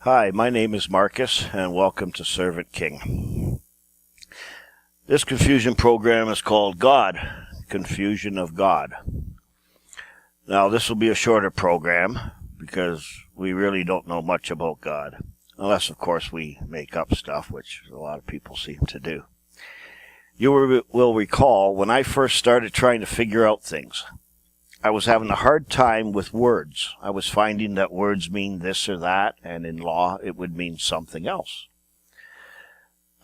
Hi, my name is Marcus, and welcome to Servant King. This confusion program is called God, Confusion of God. Now, this will be a shorter program because we really don't know much about God, unless, of course, we make up stuff, which a lot of people seem to do. You will recall when I first started trying to figure out things, I was having a hard time with words. I was finding that words mean this or that, and in law it would mean something else.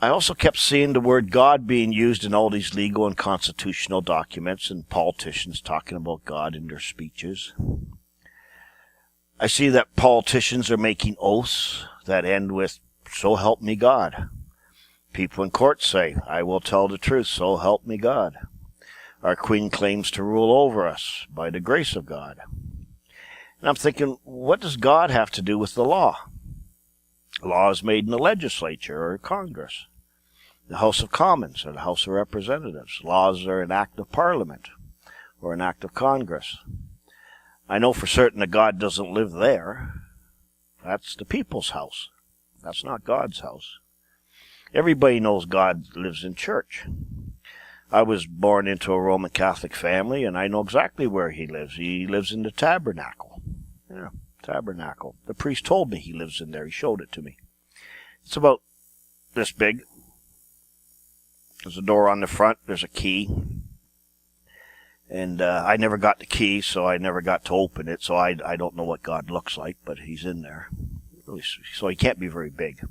I also kept seeing the word God being used in all these legal and constitutional documents and politicians talking about God in their speeches. I see that politicians are making oaths that end with, "So help me God." People in court say, "I will tell the truth, so help me God." Our Queen claims to rule over us by the grace of God. And I'm thinking, what does God have to do with the law? Law is made in the legislature or Congress, the House of Commons or the House of Representatives. Laws are an act of Parliament or an act of Congress. I know for certain that God doesn't live there. That's the people's house. That's not God's house. Everybody knows God lives in church. I was born into a Roman Catholic family, and I know exactly where he lives. He lives in the tabernacle. Yeah, tabernacle. The priest told me he lives in there. He showed it to me. It's about this big. There's a door on the front. There's a key. And I never got the key, so I never got to open it, so I don't know what God looks like, but he's in there. So he can't be very big.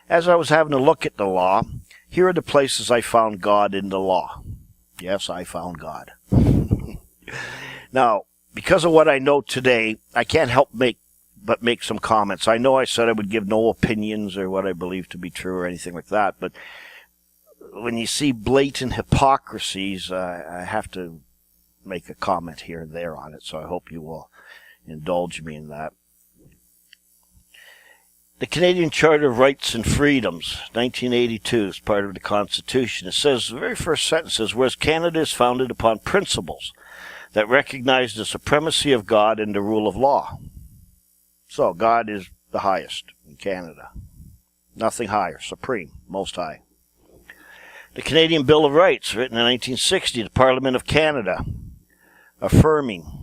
As I was having a look at the law, here are the places I found God in the law. Yes, I found God. Now, because of what I know today, I can't help but make some comments. I know I said I would give no opinions or what I believe to be true or anything like that, but when you see blatant hypocrisies, I have to make a comment here and there on it, so I hope you will indulge me in that. The Canadian Charter of Rights and Freedoms, 1982, is part of the Constitution. It says, the very first sentence says, whereas Canada is founded upon principles that recognize the supremacy of God and the rule of law. So, God is the highest in Canada. Nothing higher, supreme, most high. The Canadian Bill of Rights, written in 1960, the Parliament of Canada, affirming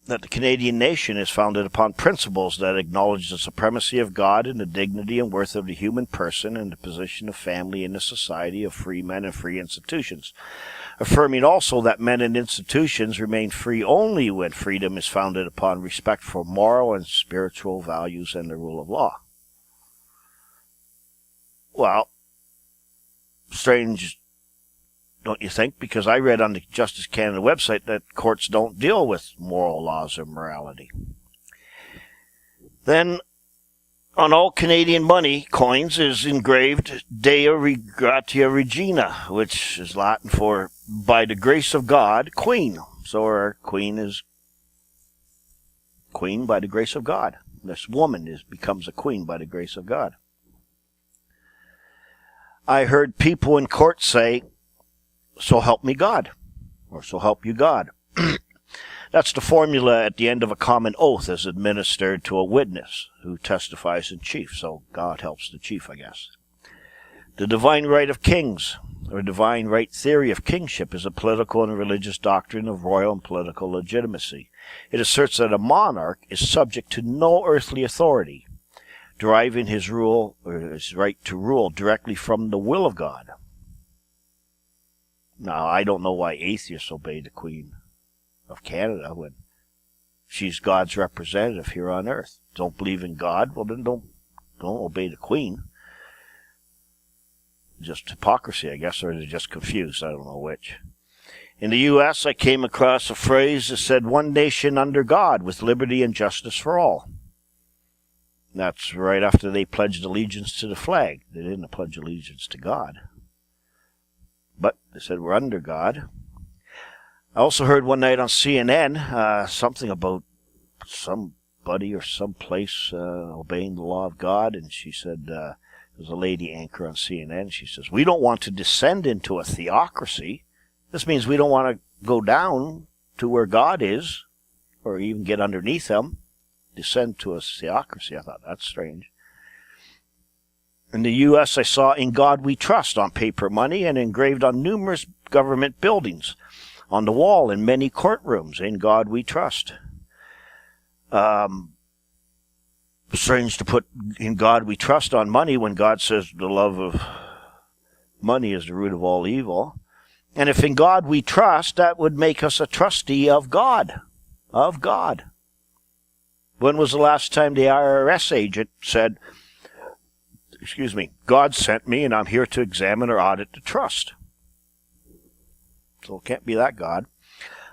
that the Canadian nation is founded upon principles that acknowledge the supremacy of God and the dignity and worth of the human person and the position of family in the society of free men and free institutions. Affirming also that men and institutions remain free only when freedom is founded upon respect for moral and spiritual values and the rule of law. Well, strange, don't you think? Because I read on the Justice Canada website that courts don't deal with moral laws or morality. Then, on all Canadian money coins is engraved Dei Gratia Regina, which is Latin for by the grace of God, Queen. So our Queen is Queen by the grace of God. This woman becomes a queen by the grace of God. I heard people in court say, "So help me God," or "So help you God." That's the formula at the end of a common oath as administered to a witness who testifies in chief. So God helps the chief, I guess. The divine right of kings, or divine right theory of kingship, is a political and religious doctrine of royal and political legitimacy. It asserts that a monarch is subject to no earthly authority, deriving his rule or his right to rule directly from the will of God. Now, I don't know why atheists obey the Queen of Canada when she's God's representative here on earth. Don't believe in God? Well, then don't obey the Queen. Just hypocrisy, I guess, or they're just confused. I don't know which. In the U.S., I came across a phrase that said, "One nation under God, with liberty and justice for all." That's right after they pledged allegiance to the flag. They didn't pledge allegiance to God. But they said we're under God. I also heard one night on CNN something about somebody or someplace obeying the law of God, and she said, there's a lady anchor on CNN, she says, "We don't want to descend into a theocracy. This means we don't want to go down to where God is, or even get underneath him. descend to a theocracy. I thought, that's strange. In the U.S., I saw "In God We Trust" on paper money and engraved on numerous government buildings, on the wall in many courtrooms. "In God We Trust." Strange to put "In God We Trust" on money when God says the love of money is the root of all evil. And if in God we trust, that would make us a trustee of God. Of God. When was the last time the IRS agent said, "God sent me and I'm here to examine or audit the trust"? So it can't be that God.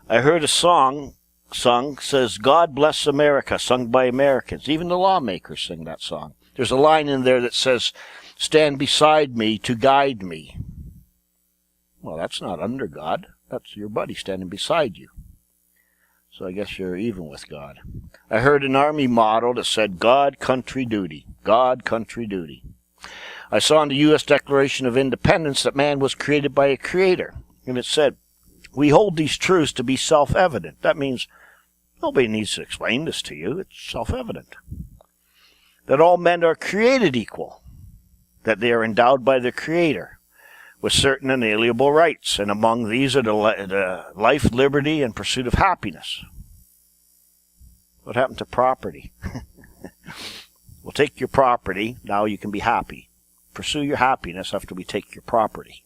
I heard a song sung, says, "God Bless America," sung by Americans. Even the lawmakers sing that song. There's a line in there that says, "Stand beside me to guide me." Well, that's not under God. That's your buddy standing beside you. So I guess you're even with God. I heard an army motto that said, "God, country, duty." God, country, duty. I saw in the U.S. Declaration of Independence that man was created by a creator. And it said, "We hold these truths to be self-evident." That means nobody needs to explain this to you. It's self-evident. That all men are created equal. That they are endowed by the Creator with certain inalienable rights, and among these are the life, liberty, and pursuit of happiness. What happened to property? We'll take your property, now you can be happy. Pursue your happiness after we take your property.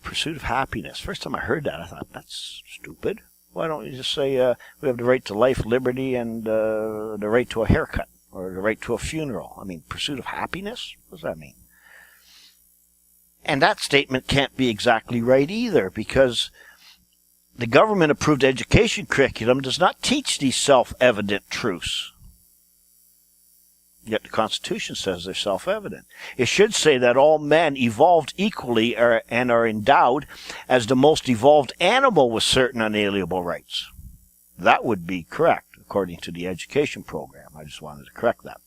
Pursuit of happiness. First time I heard that, I thought, that's stupid. Why don't you just say we have the right to life, liberty, and the right to a haircut, or the right to a funeral? I mean, pursuit of happiness? What does that mean? And that statement can't be exactly right either, because the government-approved education curriculum does not teach these self-evident truths. Yet the Constitution says they're self-evident. It should say that all men evolved equally and are endowed as the most evolved animal with certain unalienable rights. That would be correct, according to the education program. I just wanted to correct that.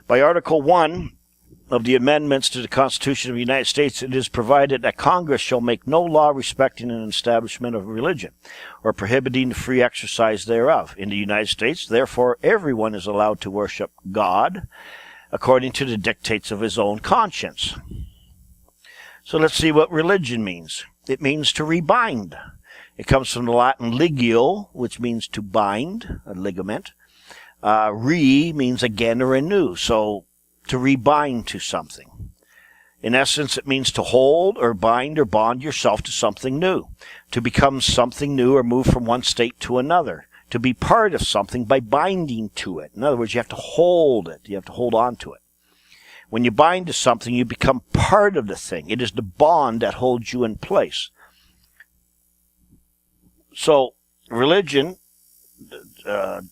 By Article 1 of the amendments to the Constitution of the United States, it is provided that Congress shall make no law respecting an establishment of religion or prohibiting the free exercise thereof. In the United States, therefore, everyone is allowed to worship God according to the dictates of his own conscience. So let's see what religion means. It means to rebind. It comes from the Latin ligio, which means to bind, a ligament. Means again or anew. So to rebind to something. In essence, it means to hold or bind or bond yourself to something new, to become something new or move from one state to another, to be part of something by binding to it. In other words, you have to hold it. You have to hold on to it. When you bind to something, you become part of the thing. It is the bond that holds you in place. So, religion,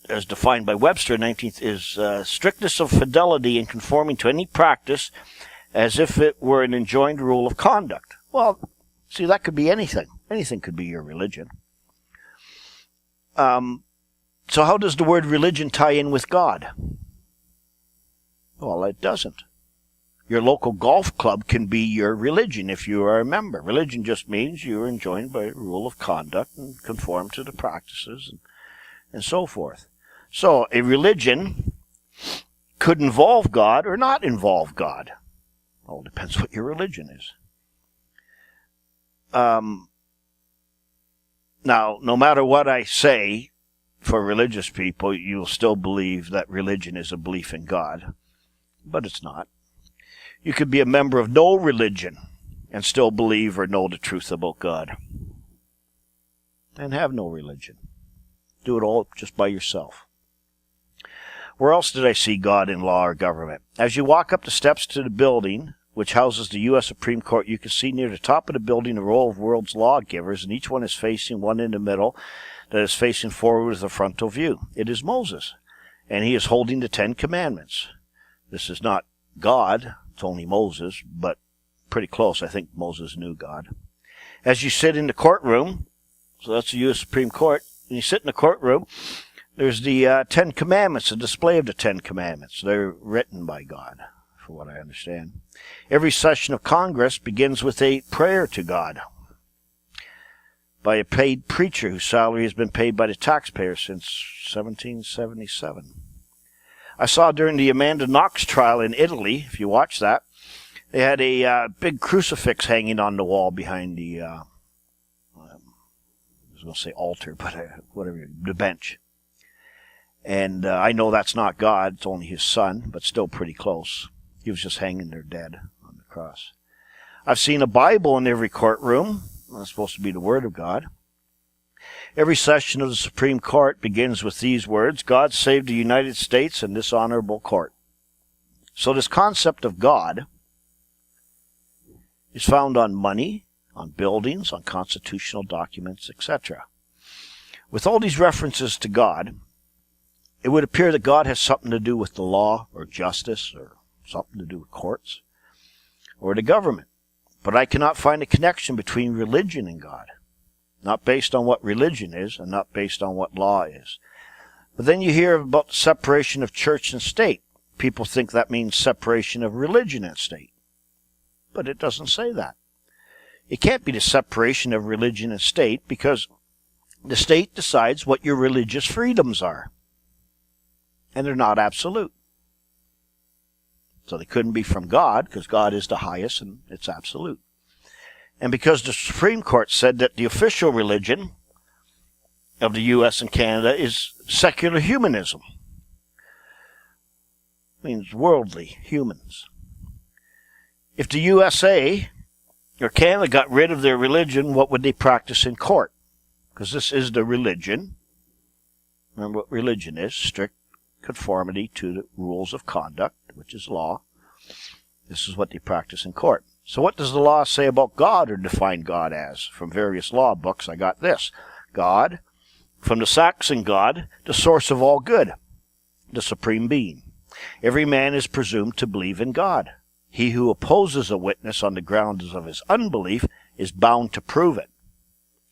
as defined by Webster, 19th, is strictness of fidelity in conforming to any practice as if it were an enjoined rule of conduct. Well, see, that could be anything. Anything could be your religion. So how does the word religion tie in with God? Well, it doesn't. Your local golf club can be your religion if you are a member. Religion just means you are enjoined by a rule of conduct and conform to the practices and so forth. So a religion could involve God or not involve God. Well, it depends what your religion is. Now, no matter what I say, for religious people, you'll still believe that religion is a belief in God. But it's not. You could be a member of no religion and still believe or know the truth about God. And have no religion. Do it all just by yourself. Where else did I see God in law or government? As you walk up the steps to the building, which houses the U.S. Supreme Court, you can see near the top of the building a row of world's lawgivers, and each one is facing one in the middle that is facing forward with a frontal view. It is Moses, and he is holding the Ten Commandments. This is not God, it's only Moses, but pretty close. I think Moses knew God. As you sit in the courtroom, so that's the U.S. Supreme Court, and you sit in the courtroom, there's the Ten Commandments, a display of the Ten Commandments. They're written by God, for what I understand. Every session of Congress begins with a prayer to God. by a paid preacher whose salary has been paid by the taxpayer since 1777. I saw during the Amanda Knox trial in Italy, if you watch that, they had a big crucifix hanging on the wall behind the, I was going to say altar, but whatever, the bench. And I know that's not God, it's only his son, but still pretty close. He was just hanging there dead on the cross. I've seen a Bible in every courtroom. That's supposed to be the Word of God. Every session of the Supreme Court begins with these words, God save the United States and this honorable court. So this concept of God is found on money, on buildings, on constitutional documents, etc. With all these references to God, it would appear that God has something to do with the law or justice or something to do with courts or the government. But I cannot find a connection between religion and God. Not based on what religion is and not based on what law is. But then you hear about the separation of church and state. People think that means separation of religion and state. But it doesn't say that. It can't be the separation of religion and state because the state decides what your religious freedoms are. And they're not absolute. So they couldn't be from God because God is the highest and it's absolute. And because the Supreme Court said that the official religion of the U.S. and Canada is secular humanism. It means worldly humans. If the USA or Canada got rid of their religion, what would they practice in court? Because this is the religion. Remember what religion is? Strict conformity to the rules of conduct, which is law. This is what they practice in court. So what does the law say about God or define God as? From various law books, I got this. God, from the Saxon God, the source of all good, the supreme being. Every man is presumed to believe in God. He who opposes a witness on the grounds of his unbelief is bound to prove it.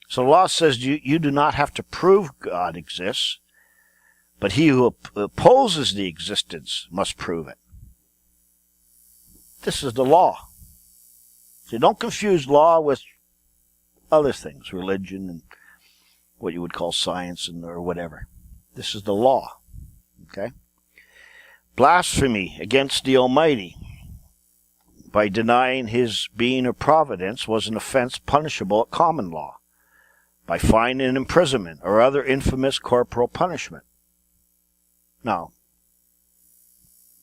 So the law says you do not have to prove God exists, but he who opposes the existence must prove it. This is the law. So don't confuse law with other things, religion and what you would call science and or whatever. This is the law. Okay? Blasphemy against the Almighty by denying his being or providence was an offense punishable at common law by fine and imprisonment or other infamous corporal punishment. Now,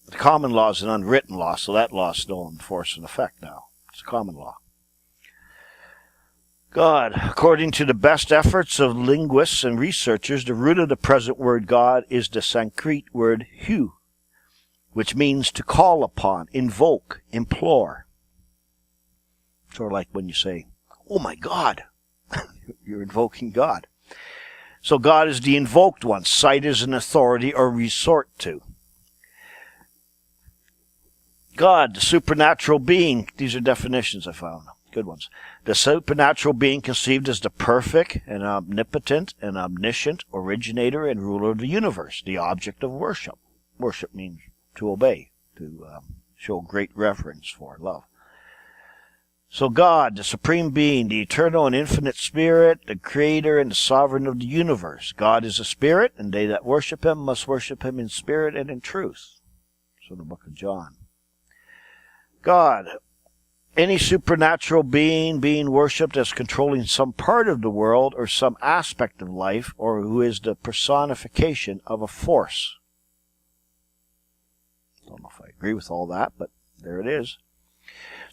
the common law is an unwritten law, so that law is still in force and effect now. It's common law. God, according to the best efforts of linguists and researchers, the root of the present word God is the Sanskrit word hu, which means to call upon, invoke, implore. Sort of like when you say, oh my God, you're invoking God. So God is the invoked one, cite as an authority or resort to. God, the supernatural being, these are definitions I found, good ones. The supernatural being conceived as the perfect and omnipotent and omniscient originator and ruler of the universe, the object of worship. Worship means to obey, to show great reverence for, love. So God, the supreme being, the eternal and infinite spirit, the creator and the sovereign of the universe. God is a spirit, and they that worship him must worship him in spirit and in truth. So the book of John. God, any supernatural being worshipped as controlling some part of the world or some aspect of life, or who is the personification of a force. Don't know if I agree with all that, but there it is.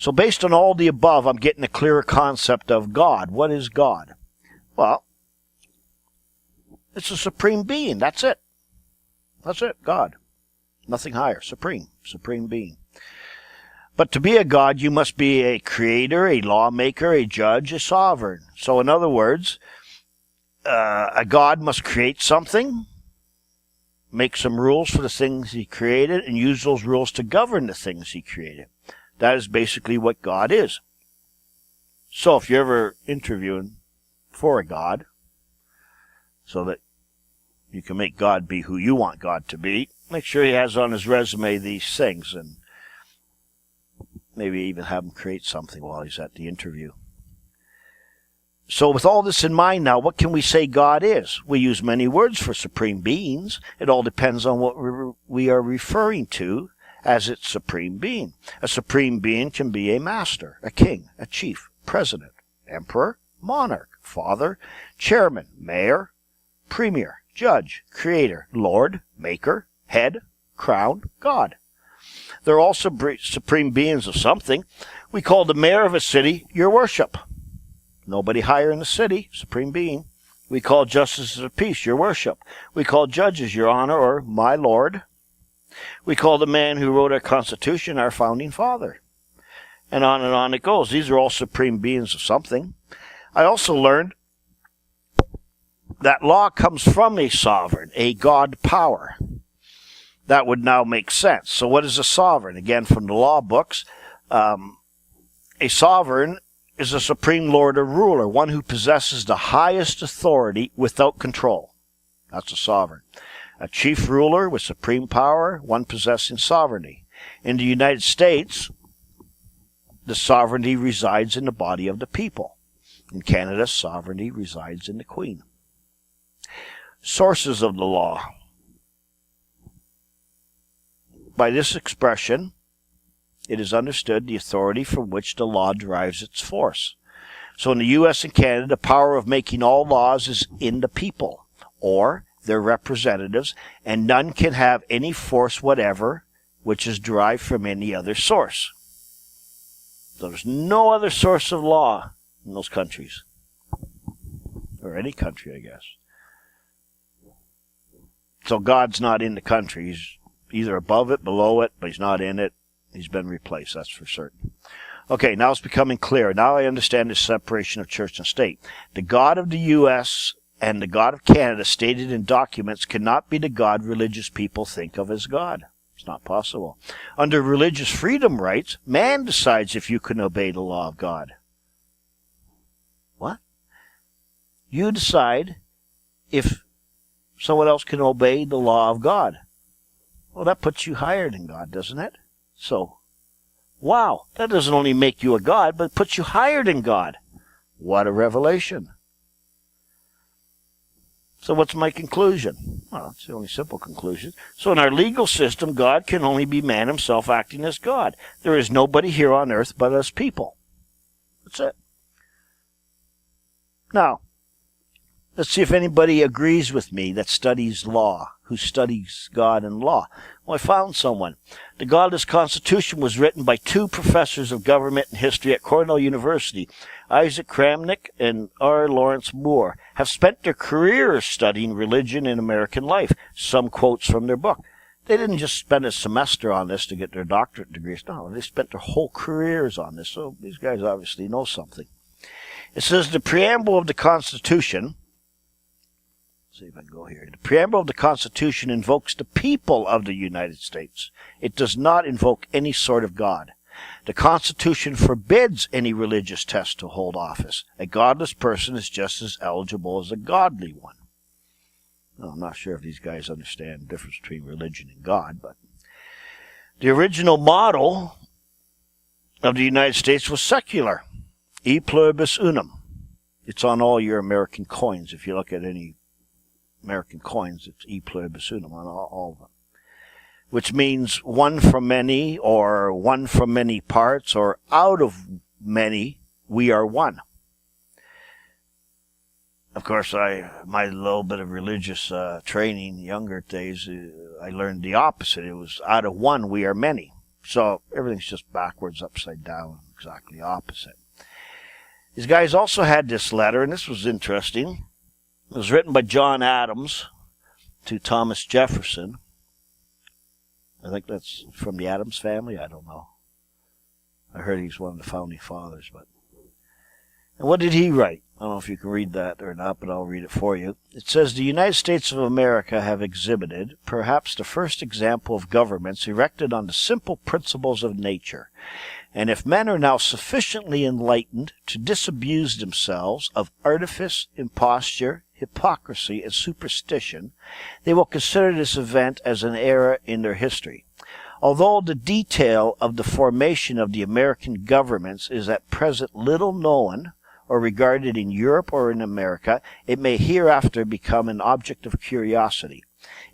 So based on all the above, I'm getting a clearer concept of God. What is God? Well, it's a supreme being. That's it. That's it, God. Nothing higher. Supreme being. But to be a God, you must be a creator, a lawmaker, a judge, a sovereign. So in other words, a God must create something, make some rules for the things he created, and use those rules to govern the things he created. That is basically what God is. So if you're ever interviewing for a God, so that you can make God be who you want God to be, make sure he has on his resume these things, and maybe even have him create something while he's at the interview. So with all this in mind now, what can we say God is? We use many words for supreme beings. It all depends on what we are referring to as its supreme being. A supreme being can be a master, a king, a chief, president, emperor, monarch, father, chairman, mayor, premier, judge, creator, lord, maker, head, crown, God. They're all supreme beings of something. We call the mayor of a city, your worship. Nobody higher in the city, supreme being. We call justices of peace, your worship. We call judges, your honor, or my lord. We call the man who wrote our Constitution our founding father. And on it goes. These are all supreme beings of something. I also learned that law comes from a sovereign, a God power. That would now make sense. So what is a sovereign? Again, from the law books, a sovereign is a supreme lord or ruler, one who possesses the highest authority without control. That's a sovereign. A chief ruler with supreme power, one possessing sovereignty. In the United States, the sovereignty resides in the body of the people. In Canada, sovereignty resides in the Queen. Sources of the law. By this expression, it is understood the authority from which the law derives its force. So in the U.S. and Canada, the power of making all laws is in the people, or their representatives, and none can have any force whatever which is derived from any other source. So there's no other source of law in those countries, or any country, I guess. So God's not in the country. He's either above it, below it, but he's not in it. He's been replaced, that's for certain. Okay, now it's becoming clear. Now I understand the separation of church and state. The God of the U.S. and the God of Canada stated in documents cannot be the God religious people think of as God. It's not possible. Under religious freedom rights, man decides if you can obey the law of God. What? You decide if someone else can obey the law of God. Well, that puts you higher than God, doesn't it? So, wow, that doesn't only make you a God, but it puts you higher than God. What a revelation. So what's my conclusion? Well, it's the only simple conclusion. So in our legal system, God can only be man himself acting as God. There is nobody here on earth but us people. That's it. Now, let's see if anybody agrees with me that studies law, who studies God and law. Well, I found someone. The Godless Constitution was written by two professors of government and history at Cornell University. Isaac Kramnik and R. Lawrence Moore have spent their careers studying religion and American life. Some quotes from their book. They didn't just spend a semester on this to get their doctorate degrees. No, they spent their whole careers on this. So these guys obviously know something. It says the preamble of the Constitution, see if I can go here. The preamble of the Constitution invokes the people of the United States. It does not invoke any sort of God. The Constitution forbids any religious test to hold office. A godless person is just as eligible as a godly one. Well, I'm not sure if these guys understand the difference between religion and God, but the original model of the United States was secular. E pluribus unum. It's on all your American coins. If you look at any American coins, it's E pluribus unum on all of them. Which means one from many, or one from many parts, or out of many, we are one. Of course, my little bit of religious training, younger days, I learned the opposite. It was out of one, we are many. So everything's just backwards, upside down, exactly opposite. These guys also had this letter, and this was interesting. It was written by John Adams to Thomas Jefferson. I think that's from the Adams family. I don't know. I heard he's one of the founding fathers. And what did he write? I don't know if you can read that or not, but I'll read it for you. It says, the United States of America have exhibited perhaps the first example of governments erected on the simple principles of nature. And if men are now sufficiently enlightened to disabuse themselves of artifice, imposture, hypocrisy, and superstition, they will consider this event as an era in their history. Although the detail of the formation of the American governments is at present little known or regarded in Europe or in America, it may hereafter become an object of curiosity.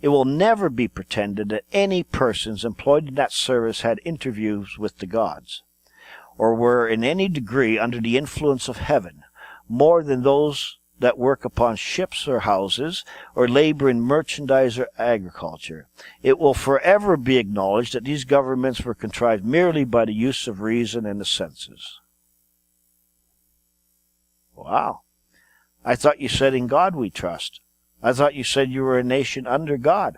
It will never be pretended that any persons employed in that service had interviews with the gods, or were in any degree under the influence of heaven, more than those that work upon ships or houses, or labor in merchandise or agriculture. It will forever be acknowledged that these governments were contrived merely by the use of reason and the senses. Wow. I thought you said in God we trust. I thought you said you were a nation under God.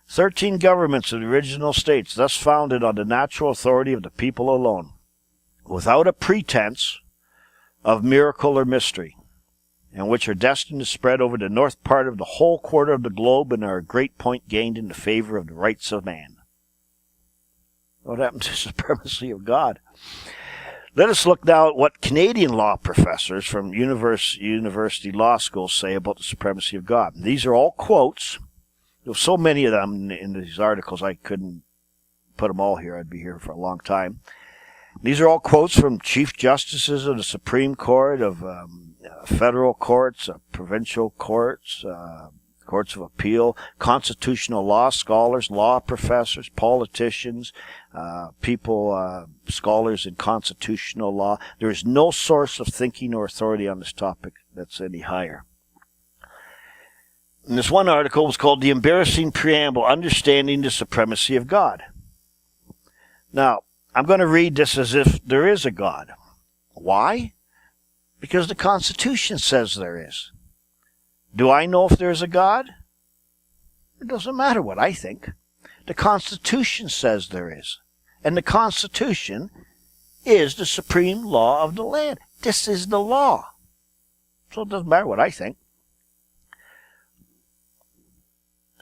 13 governments of the original states, thus founded on the natural authority of the people alone, without a pretense of miracle or mystery, and which are destined to spread over the north part of the whole quarter of the globe and are a great point gained in the favor of the rights of man. What happened to the supremacy of God? Let us look now at what Canadian law professors from university law schools say about the supremacy of God. These are all quotes. There were so many of them in these articles I couldn't put them all here. I'd be here for a long time. These are all quotes from chief justices of the Supreme Court, of federal courts, provincial courts, courts of appeal, constitutional law scholars, law professors, politicians, scholars in constitutional law. There is no source of thinking or authority on this topic that's any higher. And this one article was called The Embarrassing Preamble, Understanding the Supremacy of God. Now, I'm going to read this as if there is a God. Why? Because the Constitution says there is. Do I know if there's a God? It doesn't matter what I think. The Constitution says there is. And the Constitution is the supreme law of the land. This is the law. So it doesn't matter what I think.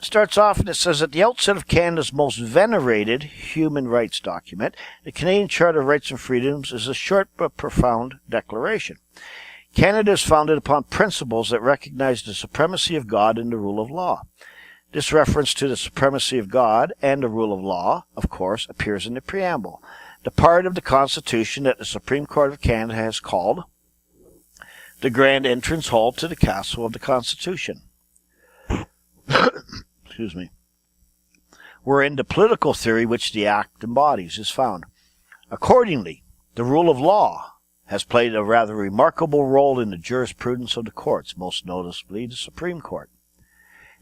It starts off and it says, at the outset of Canada's most venerated human rights document, the Canadian Charter of Rights and Freedoms is a short but profound declaration. Canada is founded upon principles that recognize the supremacy of God and the rule of law. This reference to the supremacy of God and the rule of law, of course, appears in the preamble, the part of the Constitution that the Supreme Court of Canada has called the Grand Entrance Hall to the Castle of the Constitution. Excuse me. Wherein the political theory which the Act embodies is found. Accordingly, the rule of law has played a rather remarkable role in the jurisprudence of the courts, most noticeably the Supreme Court.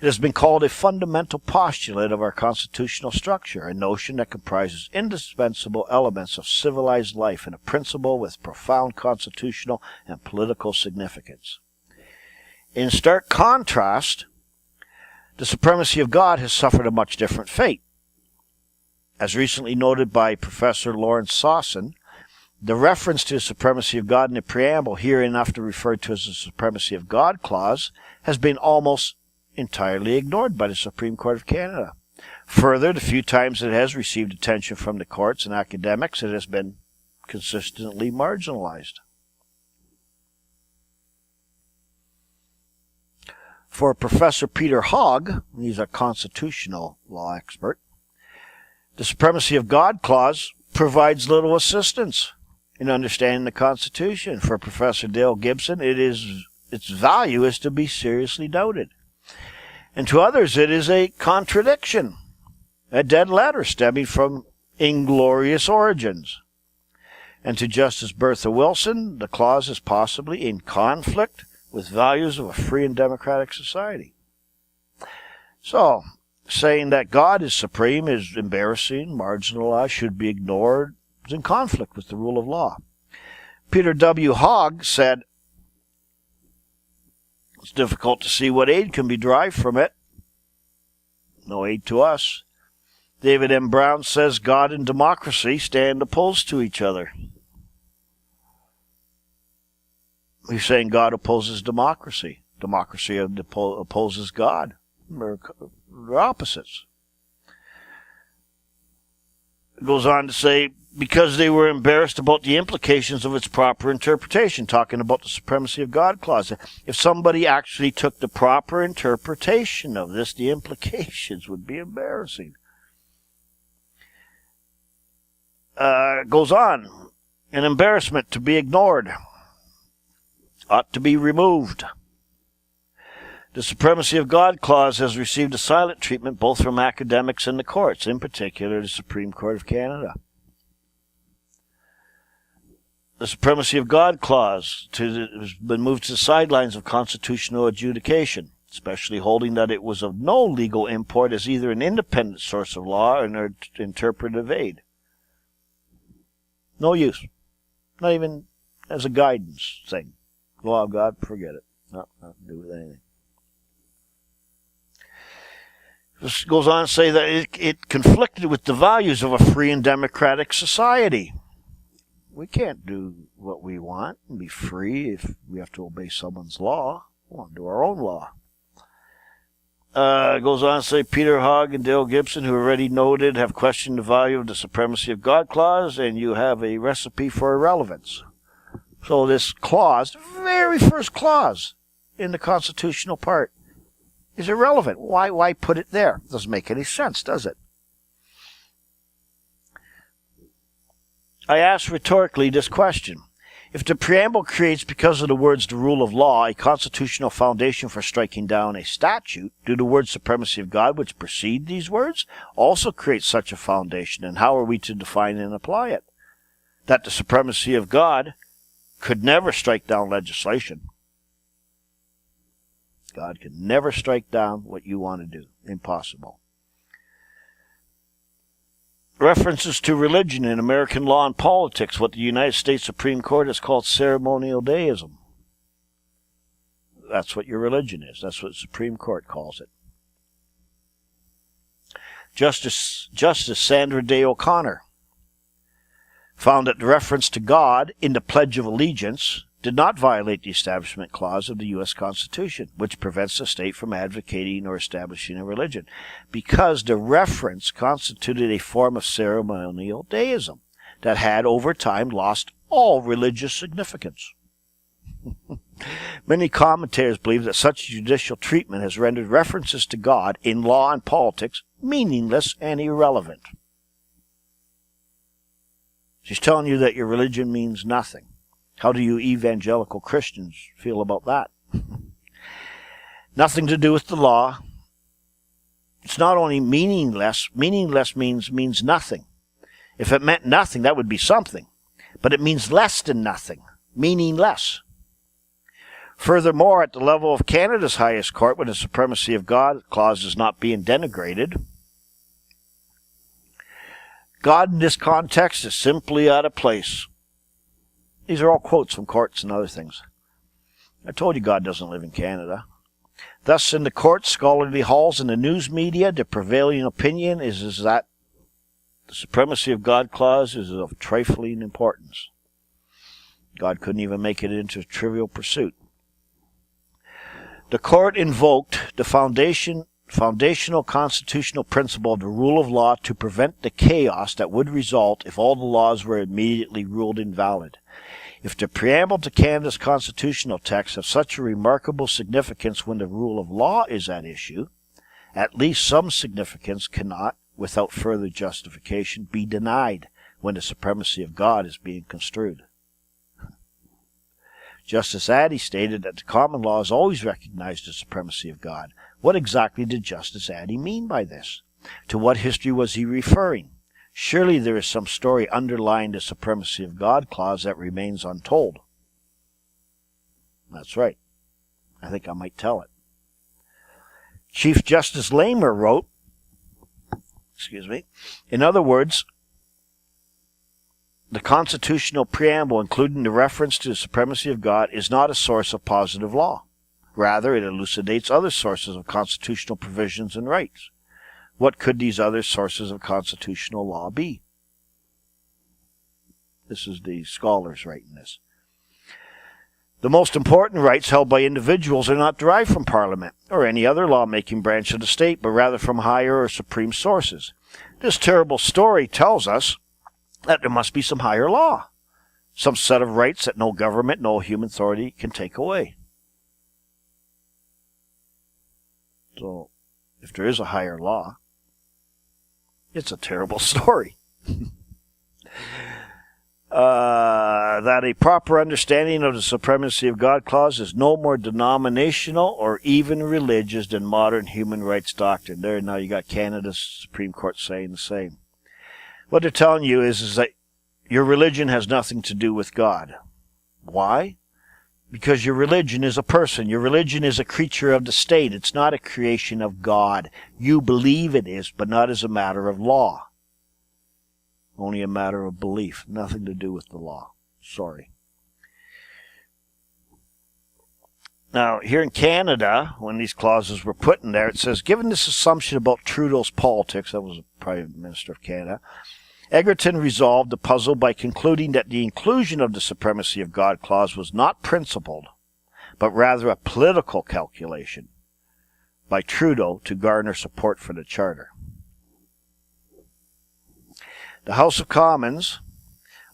It has been called a fundamental postulate of our constitutional structure, a notion that comprises indispensable elements of civilized life and a principle with profound constitutional and political significance. In stark contrast, the supremacy of God has suffered a much different fate. As recently noted by Professor Lawrence Sawson, the reference to the supremacy of God in the preamble, hereinafter referred to as the Supremacy of God Clause, has been almost entirely ignored by the Supreme Court of Canada. Further, the few times it has received attention from the courts and academics, it has been consistently marginalized. For Professor Peter Hogg, he's a constitutional law expert, the Supremacy of God Clause provides little assistance in understanding the Constitution. For Professor Dale Gibson, its value is to be seriously doubted. And to others, it is a contradiction, a dead letter stemming from inglorious origins. And to Justice Bertha Wilson, the clause is possibly in conflict with values of a free and democratic society. So, saying that God is supreme is embarrassing, marginalized, should be ignored, is in conflict with the rule of law. Peter W. Hogg said, it's difficult to see what aid can be derived from it. No aid to us. David M. Brown says God and democracy stand opposed to each other. He's saying God opposes democracy. Democracy opposes God. They're opposites. It goes on to say, because they were embarrassed about the implications of its proper interpretation, talking about the Supremacy of God Clause. If somebody actually took the proper interpretation of this, the implications would be embarrassing. It goes on. An embarrassment to be ignored. Ought to be removed. The Supremacy of God clause has received a silent treatment both from academics and the courts, in particular the Supreme Court of Canada. The Supremacy of God clause has been moved to the sidelines of constitutional adjudication, especially holding that it was of no legal import as either an independent source of law or an interpretive aid. No use. Not even as a guidance thing. Law of God, forget it. Nothing to do with anything. This goes on to say that it conflicted with the values of a free and democratic society. We can't do what we want and be free if we have to obey someone's law. We want to do our own law. It goes on to say Peter Hogg and Dale Gibson, who already noted, have questioned the value of the Supremacy of God clause, and you have a recipe for irrelevance. So this clause, very first clause in the constitutional part, is irrelevant. Why put it there? It doesn't make any sense, does it? I ask rhetorically this question. If the preamble creates, because of the words the rule of law, a constitutional foundation for striking down a statute, do the words supremacy of God, which precede these words, also create such a foundation? And how are we to define and apply it? That the supremacy of God could never strike down legislation. God can never strike down what you want to do. Impossible. References to religion in American law and politics, what the United States Supreme Court has called ceremonial deism. That's what your religion is. That's what the Supreme Court calls it. Justice Sandra Day O'Connor found that the reference to God in the Pledge of Allegiance did not violate the Establishment Clause of the U.S. Constitution, which prevents the state from advocating or establishing a religion, because the reference constituted a form of ceremonial deism that had, over time, lost all religious significance. Many commentators believe that such judicial treatment has rendered references to God in law and politics meaningless and irrelevant. She's telling you that your religion means nothing. How do you evangelical Christians feel about that? Nothing to do with the law. It's not only meaningless. Meaningless means nothing. If it meant nothing, that would be something. But it means less than nothing. Meaningless. Furthermore, at the level of Canada's highest court, when the Supremacy of God clause is not being denigrated, God in this context is simply out of place. These are all quotes from courts and other things. I told you God doesn't live in Canada. Thus, in the courts, scholarly halls, and the news media, the prevailing opinion is that the Supremacy of God clause is of trifling importance. God couldn't even make it into a trivial pursuit. The court invoked the foundational constitutional principle of the rule of law to prevent the chaos that would result if all the laws were immediately ruled invalid. If the preamble to Canada's constitutional text has such a remarkable significance when the rule of law is at issue, at least some significance cannot, without further justification, be denied when the supremacy of God is being construed. Justice Addy stated that the common law has always recognized the supremacy of God. What exactly did Justice Addy mean by this? To what history was he referring? Surely there is some story underlying the Supremacy of God clause that remains untold. That's right. I think I might tell it. Chief Justice Lamer wrote, in other words, the constitutional preamble, including the reference to the supremacy of God, is not a source of positive law. Rather, it elucidates other sources of constitutional provisions and rights. What could these other sources of constitutional law be? This is the scholars writing this. The most important rights held by individuals are not derived from Parliament or any other lawmaking branch of the state, but rather from higher or supreme sources. This terrible story tells us that there must be some higher law, some set of rights that no government, no human authority can take away. So, if there is a higher law, it's a terrible story. that a proper understanding of the supremacy of God clause is no more denominational or even religious than modern human rights doctrine. There, now you got Canada's Supreme Court saying the same. What they're telling you is that your religion has nothing to do with God. Why? Because your religion is a person. Your religion is a creature of the state. It's not a creation of God. You believe it is, but not as a matter of law. Only a matter of belief. Nothing to do with the law. Sorry. Now, here in Canada, when these clauses were put in there, it says, given this assumption about Trudeau's politics, that was the Prime Minister of Canada, Egerton resolved the puzzle by concluding that the inclusion of the supremacy of God clause was not principled, but rather a political calculation by Trudeau to garner support for the Charter. The House of Commons,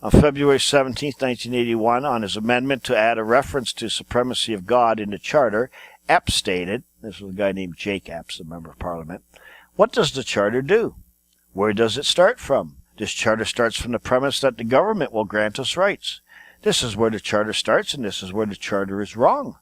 on February 17, 1981, on his amendment to add a reference to supremacy of God in the Charter, Epps stated, this was a guy named Jake Epps, a member of Parliament, what does the Charter do? Where does it start from? This Charter starts from the premise that the government will grant us rights. This is where the Charter starts, and this is where the Charter is wrong.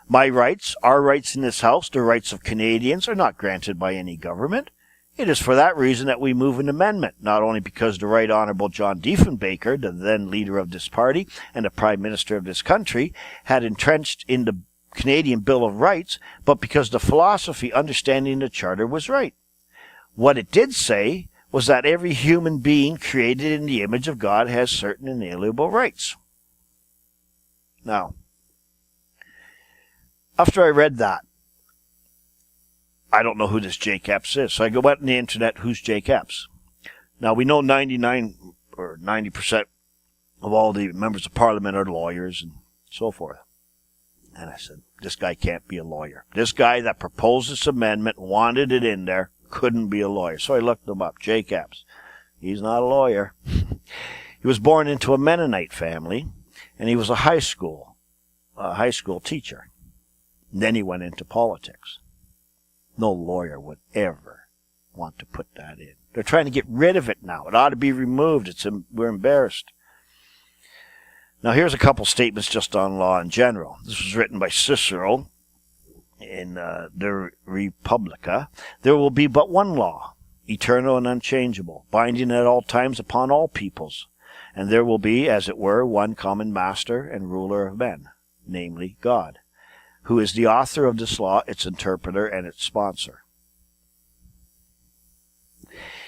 My rights, our rights in this House, the rights of Canadians, are not granted by any government. It is for that reason that we move an amendment, not only because the Right Honourable John Diefenbaker, the then leader of this party and the Prime Minister of this country, had entrenched in the Canadian Bill of Rights, but because the philosophy understanding the Charter was right. What it did say was that every human being created in the image of God has certain inalienable rights. Now, after I read that, I don't know who this Jake Epps is. So I go out on the internet, who's Jake Epps? Now, we know 99 or 90% of all the members of Parliament are lawyers and so forth. And I said, this guy can't be a lawyer. This guy that proposed this amendment, wanted it in there, couldn't be a lawyer. So I looked him up, Jake Epps. He's not a lawyer. He was born into a Mennonite family, and he was a high school teacher. And then he went into politics. No lawyer would ever want to put that in. They're trying to get rid of it now. It ought to be removed. We're embarrassed. Now, here's a couple statements just on law in general. This was written by Cicero in the Republica. There will be but one law, eternal and unchangeable, binding at all times upon all peoples. And there will be, as it were, one common master and ruler of men, namely God, who is the author of this law, its interpreter, and its sponsor.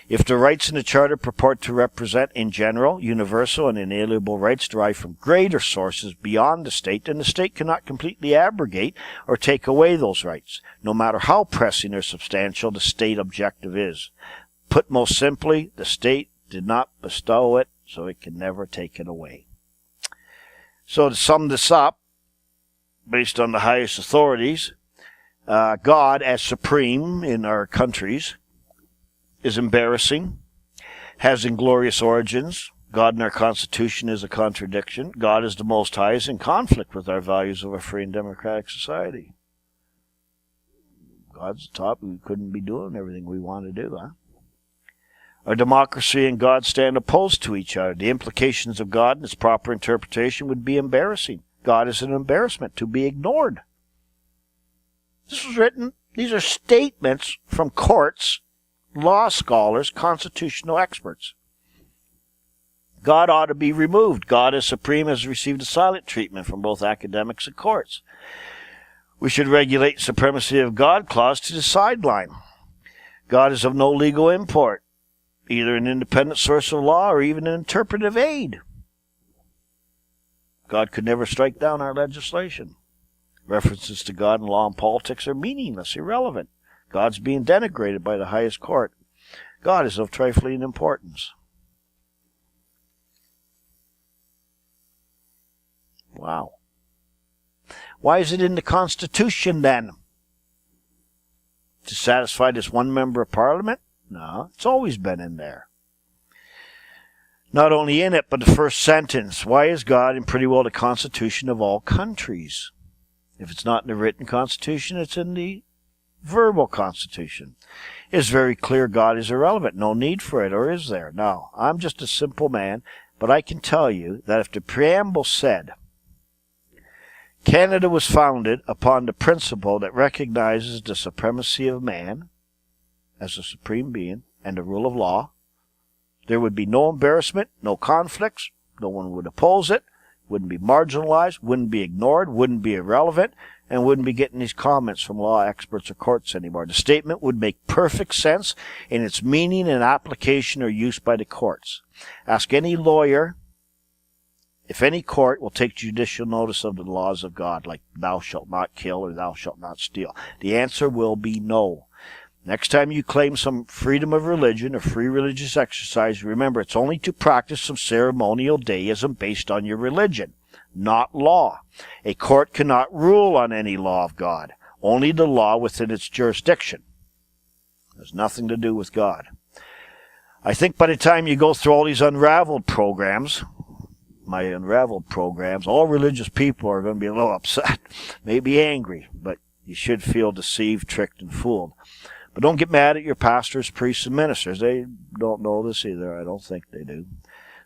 If the rights in the Charter purport to represent, in general, universal and inalienable rights derived from greater sources beyond the state, then the state cannot completely abrogate or take away those rights, no matter how pressing or substantial the state objective is. Put most simply, the state did not bestow it, so it can never take it away. So to sum this up, based on the highest authorities, God as supreme in our countries is embarrassing, has inglorious origins. God in our Constitution is a contradiction. God is the Most High is in conflict with our values of a free and democratic society. God's the top. We couldn't be doing everything we want to do, huh? Our democracy and God stand opposed to each other. The implications of God and its proper interpretation would be embarrassing. God is an embarrassment to be ignored. This was written, these are statements from courts, law scholars, constitutional experts. God ought to be removed. God as supreme has received a silent treatment from both academics and courts. We should regulate supremacy of God clause to the sideline. God is of no legal import, either an independent source of law or even an interpretive aid. God could never strike down our legislation. References to God in law and politics are meaningless, irrelevant. God's being denigrated by the highest court. God is of trifling importance. Wow. Why is it in the Constitution then? To satisfy this one member of Parliament? No, it's always been in there. Not only in it, but the first sentence. Why is God in pretty well the Constitution of all countries? If it's not in the written Constitution, it's in the verbal Constitution. It's very clear God is irrelevant. No need for it, or is there? No, I'm just a simple man. But I can tell you that if the preamble said, Canada was founded upon the principle that recognizes the supremacy of man as a supreme being and the rule of law, there would be no embarrassment, no conflicts, no one would oppose it, wouldn't be marginalized, wouldn't be ignored, wouldn't be irrelevant, and wouldn't be getting these comments from law experts or courts anymore. The statement would make perfect sense in its meaning and application or use by the courts. Ask any lawyer if any court will take judicial notice of the laws of God, like thou shalt not kill or thou shalt not steal. The answer will be no. Next time you claim some freedom of religion or free religious exercise, remember it's only to practice some ceremonial deism based on your religion, not law. A court cannot rule on any law of God, only the law within its jurisdiction. It has nothing to do with God. I think by the time you go through all these Unraveled programs, my Unraveled programs, all religious people are going to be a little upset, maybe angry, but you should feel deceived, tricked, and fooled. But don't get mad at your pastors, priests, and ministers. They don't know this either. I don't think they do.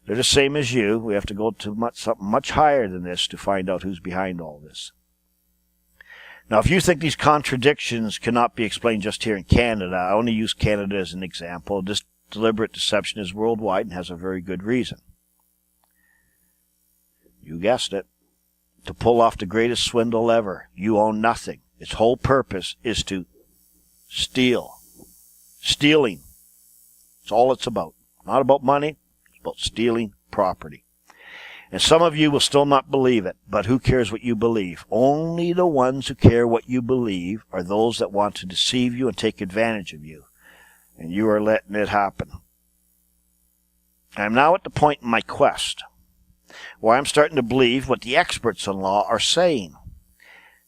They're the same as you. We have to go to something much higher than this to find out who's behind all this. Now, if you think these contradictions cannot be explained just here in Canada, I only use Canada as an example. This deliberate deception is worldwide and has a very good reason. You guessed it. To pull off the greatest swindle ever. You own nothing. Its whole purpose is to steal. Stealing. It's all it's about. Not about money. It's about stealing property. And some of you will still not believe it, but who cares what you believe? Only the ones who care what you believe are those that want to deceive you and take advantage of you. And you are letting it happen. I am now at the point in my quest where I'm starting to believe what the experts in law are saying,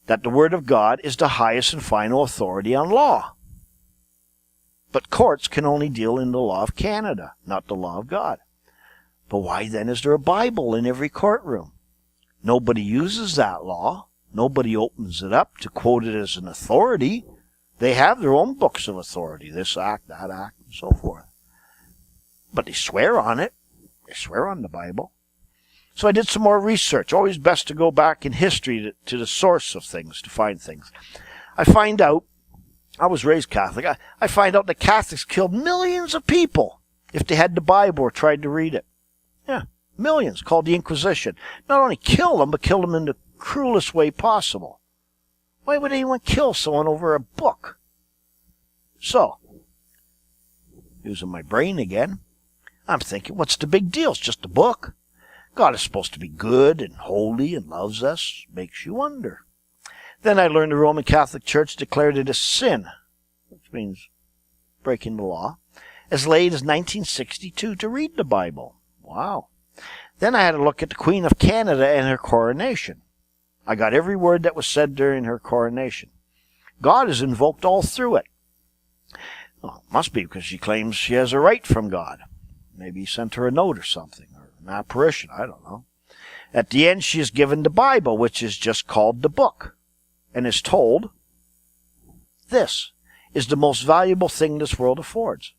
that the Word of God is the highest and final authority on law. But courts can only deal in the law of Canada, not the law of God. But why then is there a Bible in every courtroom? Nobody uses that law. Nobody opens it up to quote it as an authority. They have their own books of authority, this act, that act, and so forth. But they swear on it. They swear on the Bible. So I did some more research. Always best to go back in history to the source of things, to find things. I find out, I was raised Catholic, I find out that Catholics killed millions of people if they had the Bible or tried to read it. Yeah, millions, called the Inquisition. Not only kill them, but kill them in the cruelest way possible. Why would anyone kill someone over a book? So, using my brain again, I'm thinking, what's the big deal? It's just a book. God is supposed to be good and holy and loves us. Makes you wonder. Then I learned the Roman Catholic Church declared it a sin, which means breaking the law, as late as 1962 to read the Bible. Wow. Then I had to look at the Queen of Canada and her coronation. I got every word that was said during her coronation. God is invoked all through it. Well, it must be because she claims she has a right from God. Maybe he sent her a note or something, or an apparition, I don't know. At the end, she is given the Bible, which is just called the book, and is told, this is the most valuable thing this world affords.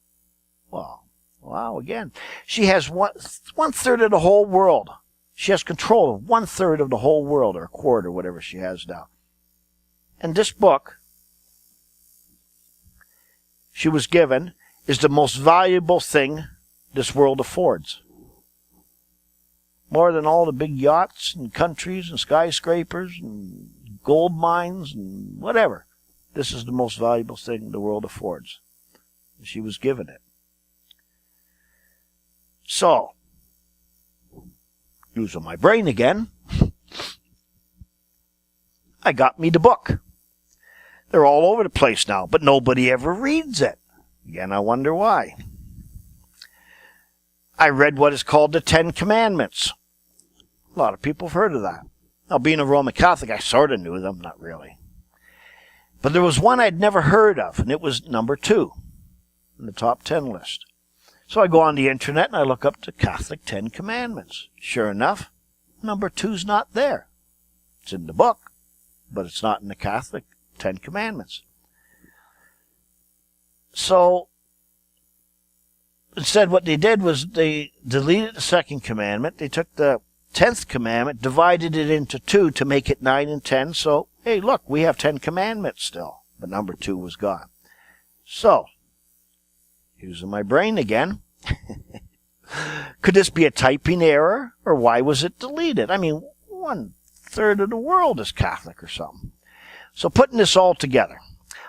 Well, wow, again. She has one-third of the whole world. She has control of one-third of the whole world, or a quarter, whatever she has now. And this book she was given is the most valuable thing this world affords. More than all the big yachts and countries and skyscrapers and gold mines and whatever. This is the most valuable thing the world affords. She was given it. So, using my brain again, I got me the book. They're all over the place now, but nobody ever reads it. Again, I wonder why. I read what is called the Ten Commandments. A lot of people have heard of that. Now, being a Roman Catholic, I sort of knew them, not really. But there was one I'd never heard of, and it was number 2 in the top 10 list. So I go on the internet and I look up the Catholic 10 Commandments. Sure enough, number 2's not there. It's in the book, but it's not in the Catholic 10 Commandments. So, instead what they did was they deleted the second commandment. They took the 10th commandment, divided it into 2 to make it 9 and 10. So, hey, look, we have 10 commandments still. But number 2 was gone. So, using my brain again, could this be a typing error? Or why was it deleted? I mean, 1/3 of the world is Catholic or something. So putting this all together,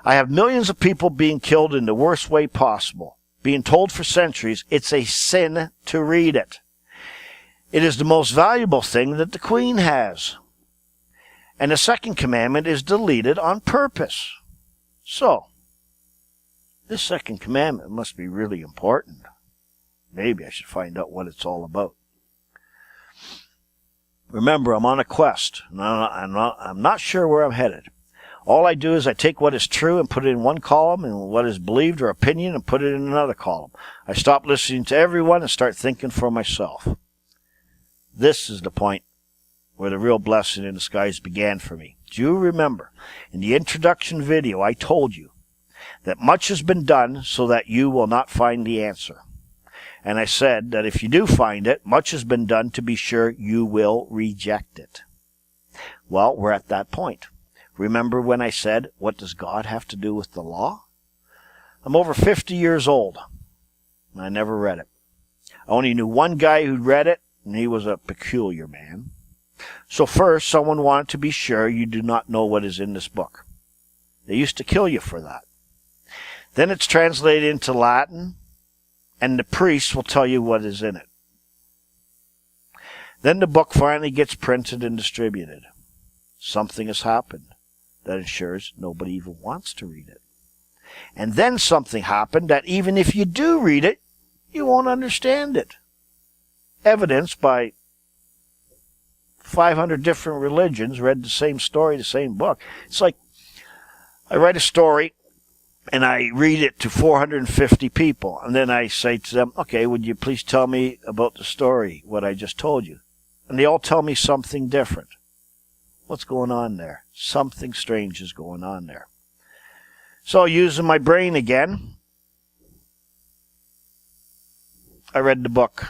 I have millions of people being killed in the worst way possible, being told for centuries it's a sin to read it. It is the most valuable thing that the Queen has. And the second commandment is deleted on purpose. So, this second commandment must be really important. Maybe I should find out what it's all about. Remember, I'm on a quest. I'm not sure where I'm headed. All I do is I take what is true and put it in one column, and what is believed or opinion and put it in another column. I stop listening to everyone and start thinking for myself. This is the point where the real blessing in disguise began for me. Do you remember, in the introduction video, I told you that much has been done so that you will not find the answer. And I said that if you do find it, much has been done to be sure you will reject it. Well, we're at that point. Remember when I said, what does God have to do with the law? I'm over 50 years old, and I never read it. I only knew one guy who'd read it, and he was a peculiar man. So first, someone wanted to be sure you do not know what is in this book. They used to kill you for that. Then it's translated into Latin, and the priests will tell you what is in it. Then the book finally gets printed and distributed. Something has happened that ensures nobody even wants to read it. And then something happened that even if you do read it, you won't understand it. Evidenced by 500 different religions read the same story, the same book. It's like I write a story and I read it to 450 people. And then I say to them, okay, would you please tell me about the story, what I just told you? And they all tell me something different. What's going on there? Something strange is going on there. So using my brain again, I read the book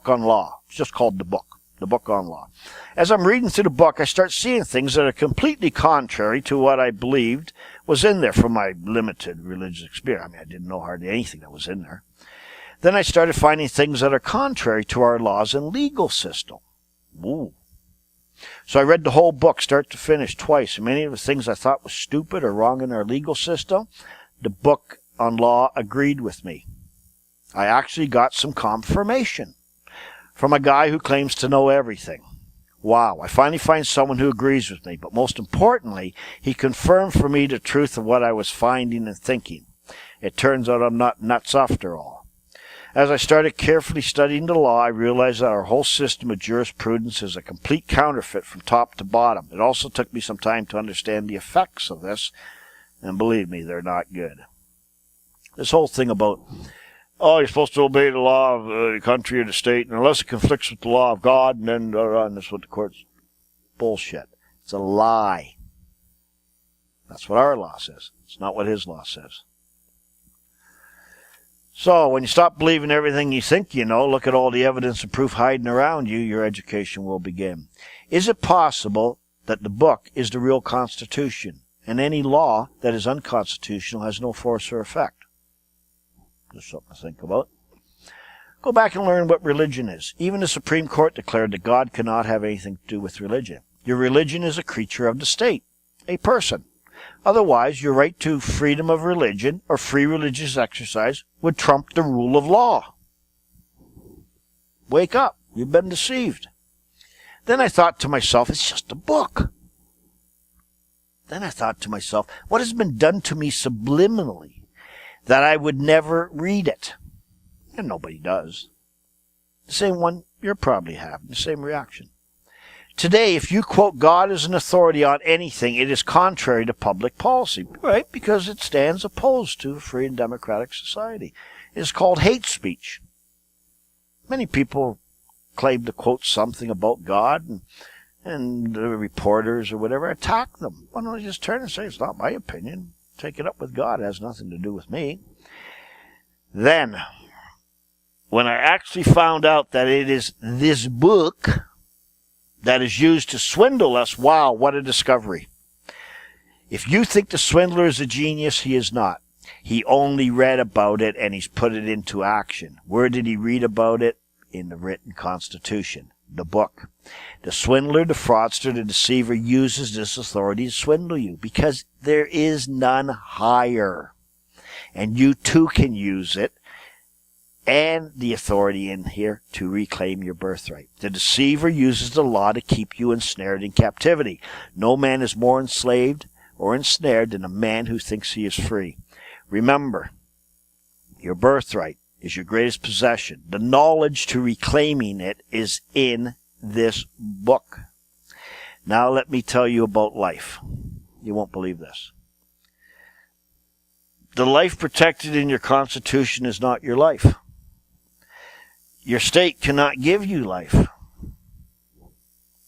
on law. It's just called the book on law. As I'm reading through the book, I start seeing things that are completely contrary to what I believed was in there from my limited religious experience. I mean, I didn't know hardly anything that was in there. Then I started finding things that are contrary to our laws and legal system. Ooh. So I read the whole book, start to finish, twice. Many of the things I thought was stupid or wrong in our legal system, the book on law agreed with me. I actually got some confirmation from a guy who claims to know everything. Wow, I finally find someone who agrees with me, but most importantly, he confirmed for me the truth of what I was finding and thinking. It turns out I'm not nuts after all. As I started carefully studying the law, I realized that our whole system of jurisprudence is a complete counterfeit from top to bottom. It also took me some time to understand the effects of this, and believe me, they're not good. This whole thing about, oh, you're supposed to obey the law of the country or the state, and unless it conflicts with the law of God, and then and that's what the court's bullshit. It's a lie. That's what our law says. It's not what his law says. So, when you stop believing everything you think you know, look at all the evidence and proof hiding around you, your education will begin. Is it possible that the book is the real Constitution, and any law that is unconstitutional has no force or effect? Just something to think about. Go back and learn what religion is. Even the Supreme Court declared that God cannot have anything to do with religion. Your religion is a creature of the state, a person. Otherwise, your right to freedom of religion or free religious exercise would trump the rule of law. Wake up. You've been deceived. Then I thought to myself, it's just a book. Then I thought to myself, what has been done to me subliminally that I would never read it? And nobody does. The same one you're probably having, the same reaction. Today, if you quote God as an authority on anything, it is contrary to public policy, right? Because it stands opposed to a free and democratic society. It is called hate speech. Many people claim to quote something about God, and the reporters or whatever attack them. Why don't I just turn and say, it's not my opinion. Take it up with God. It has nothing to do with me. Then, when I actually found out that it is this book that is used to swindle us, wow, what a discovery. If you think the swindler is a genius, he is not. He only read about it and he's put it into action. Where did he read about it? In the written Constitution, the book. The swindler, the fraudster, the deceiver uses this authority to swindle you because there is none higher. And you too can use it and the authority in here to reclaim your birthright. The deceiver uses the law to keep you ensnared in captivity. No man is more enslaved or ensnared than a man who thinks he is free. Remember, your birthright is your greatest possession. The knowledge to reclaiming it is in this book. Now let me tell you about life. You won't believe this. The life protected in your Constitution is not your life. Your state cannot give you life.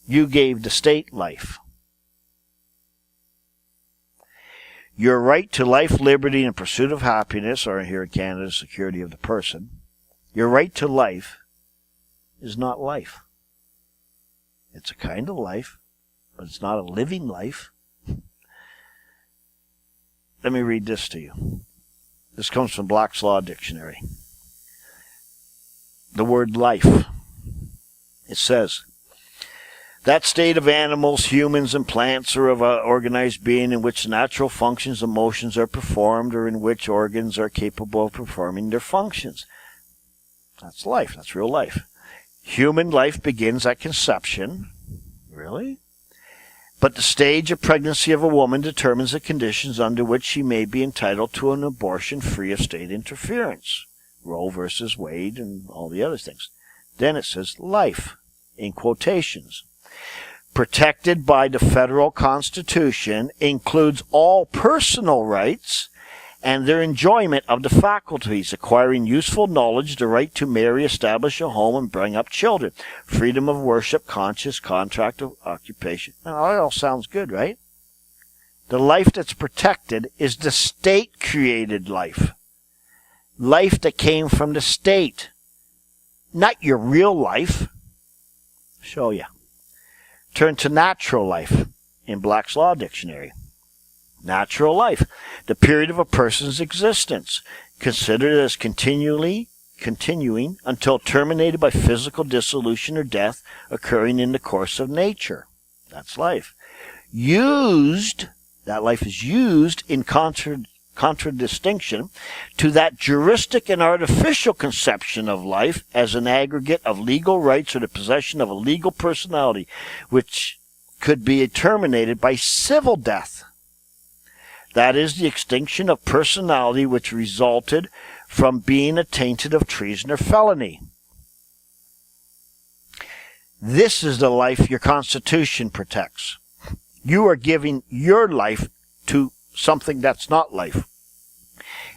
You gave the state life. Your right to life, liberty, and pursuit of happiness, or here in Canada, security of the person, your right to life is not life. It's a kind of life, but it's not a living life. Let me read this to you. This comes from Black's Law Dictionary. The word life. It says, that state of animals, humans, and plants or of an organized being in which natural functions and motions are performed or in which organs are capable of performing their functions. That's life. That's real life. Human life begins at conception. Really? But the stage of pregnancy of a woman determines the conditions under which she may be entitled to an abortion free of state interference. Roe versus Wade and all the other things. Then it says life, in quotations. Protected by the federal Constitution includes all personal rights and their enjoyment of the faculties, acquiring useful knowledge, the right to marry, establish a home, and bring up children, freedom of worship, conscience, contract of occupation. Now, that all sounds good, right? The life that's protected is the state-created life. Life that came from the state. Not your real life. Show you. Turn to natural life in Black's Law Dictionary. Natural life, the period of a person's existence, considered as continuing until terminated by physical dissolution or death occurring in the course of nature. That's life. That life is used in contradistinction to that juristic and artificial conception of life as an aggregate of legal rights or the possession of a legal personality, which could be terminated by civil death. That is the extinction of personality which resulted from being attainted of treason or felony. This is the life your Constitution protects. You are giving your life to something that's not life.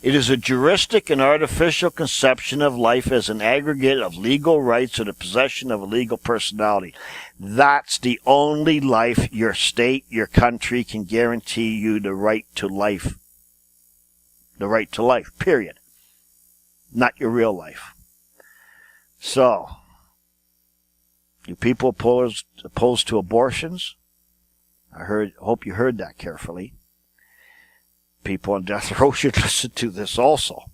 It is a juristic and artificial conception of life as an aggregate of legal rights or the possession of a legal personality. That's the only life your state, your country can guarantee you the right to life. The right to life, period. Not your real life. So, you people opposed to abortions, hope you heard that carefully. People on death row should listen to this also.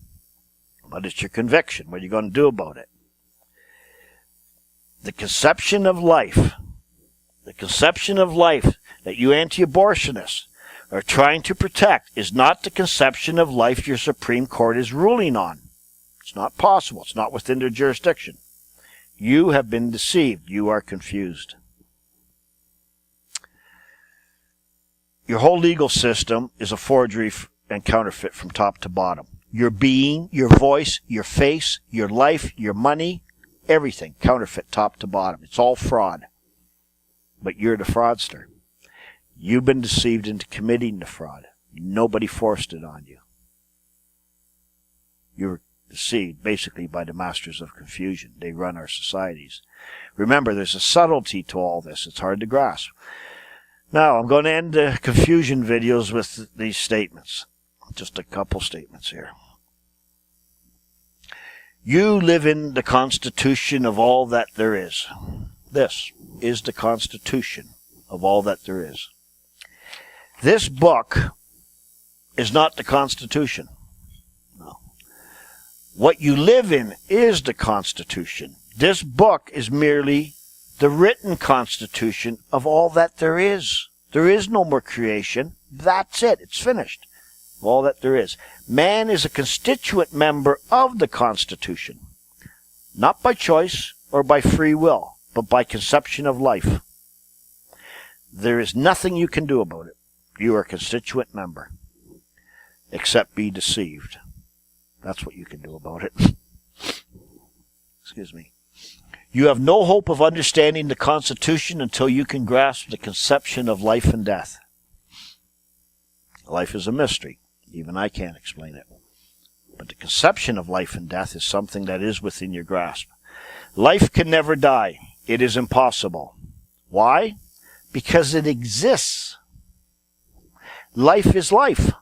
But it's your conviction. What are you going to do about it? The conception of life that you anti-abortionists are trying to protect is not the conception of life your Supreme Court is ruling on. It's not possible. It's not within their jurisdiction. You have been deceived. You are confused. Your whole legal system is a forgery and counterfeit from top to bottom. Your being, your voice, your face, your life, your money, everything, counterfeit top to bottom. It's all fraud. But you're the fraudster. You've been deceived into committing the fraud. Nobody forced it on you. You're deceived basically by the masters of confusion. They run our societies. Remember, there's a subtlety to all this. It's hard to grasp. Now, I'm going to end the confusion videos with these statements. Just a couple statements here. You live in the constitution of all that there is. This is the constitution of all that there is. This book is not the Constitution. No. What you live in is the Constitution. This book is merely the written constitution of all that there is. There is no more creation. That's it. It's finished. Of all that there is. Man is a constituent member of the Constitution. Not by choice or by free will, but by conception of life. There is nothing you can do about it. You are a constituent member. Except be deceived. That's what you can do about it. Excuse me. You have no hope of understanding the Constitution until you can grasp the conception of life and death. Life is a mystery. Even I can't explain it. But the conception of life and death is something that is within your grasp. Life can never die. It is impossible. Why? Because it exists. Life is life.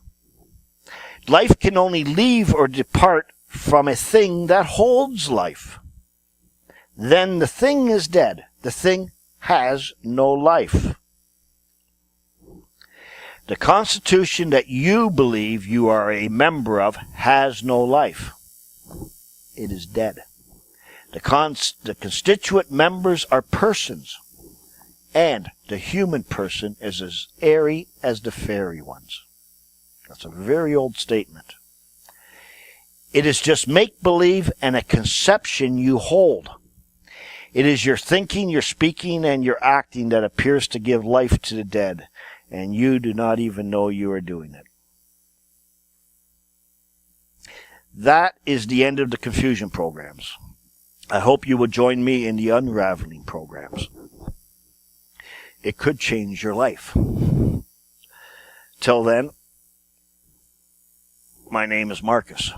Life can only leave or depart from a thing that holds life. Then the thing is dead. The thing has no life. The Constitution that you believe you are a member of has no life. It is dead. The constituent members are persons, and the human person is as airy as the fairy ones. That's a very old statement. It is just make-believe and a conception you hold. It is your thinking, your speaking, and your acting that appears to give life to the dead, and you do not even know you are doing it. That is the end of the confusion programs. I hope you will join me in the unraveling programs. It could change your life. Till then, my name is Marcus.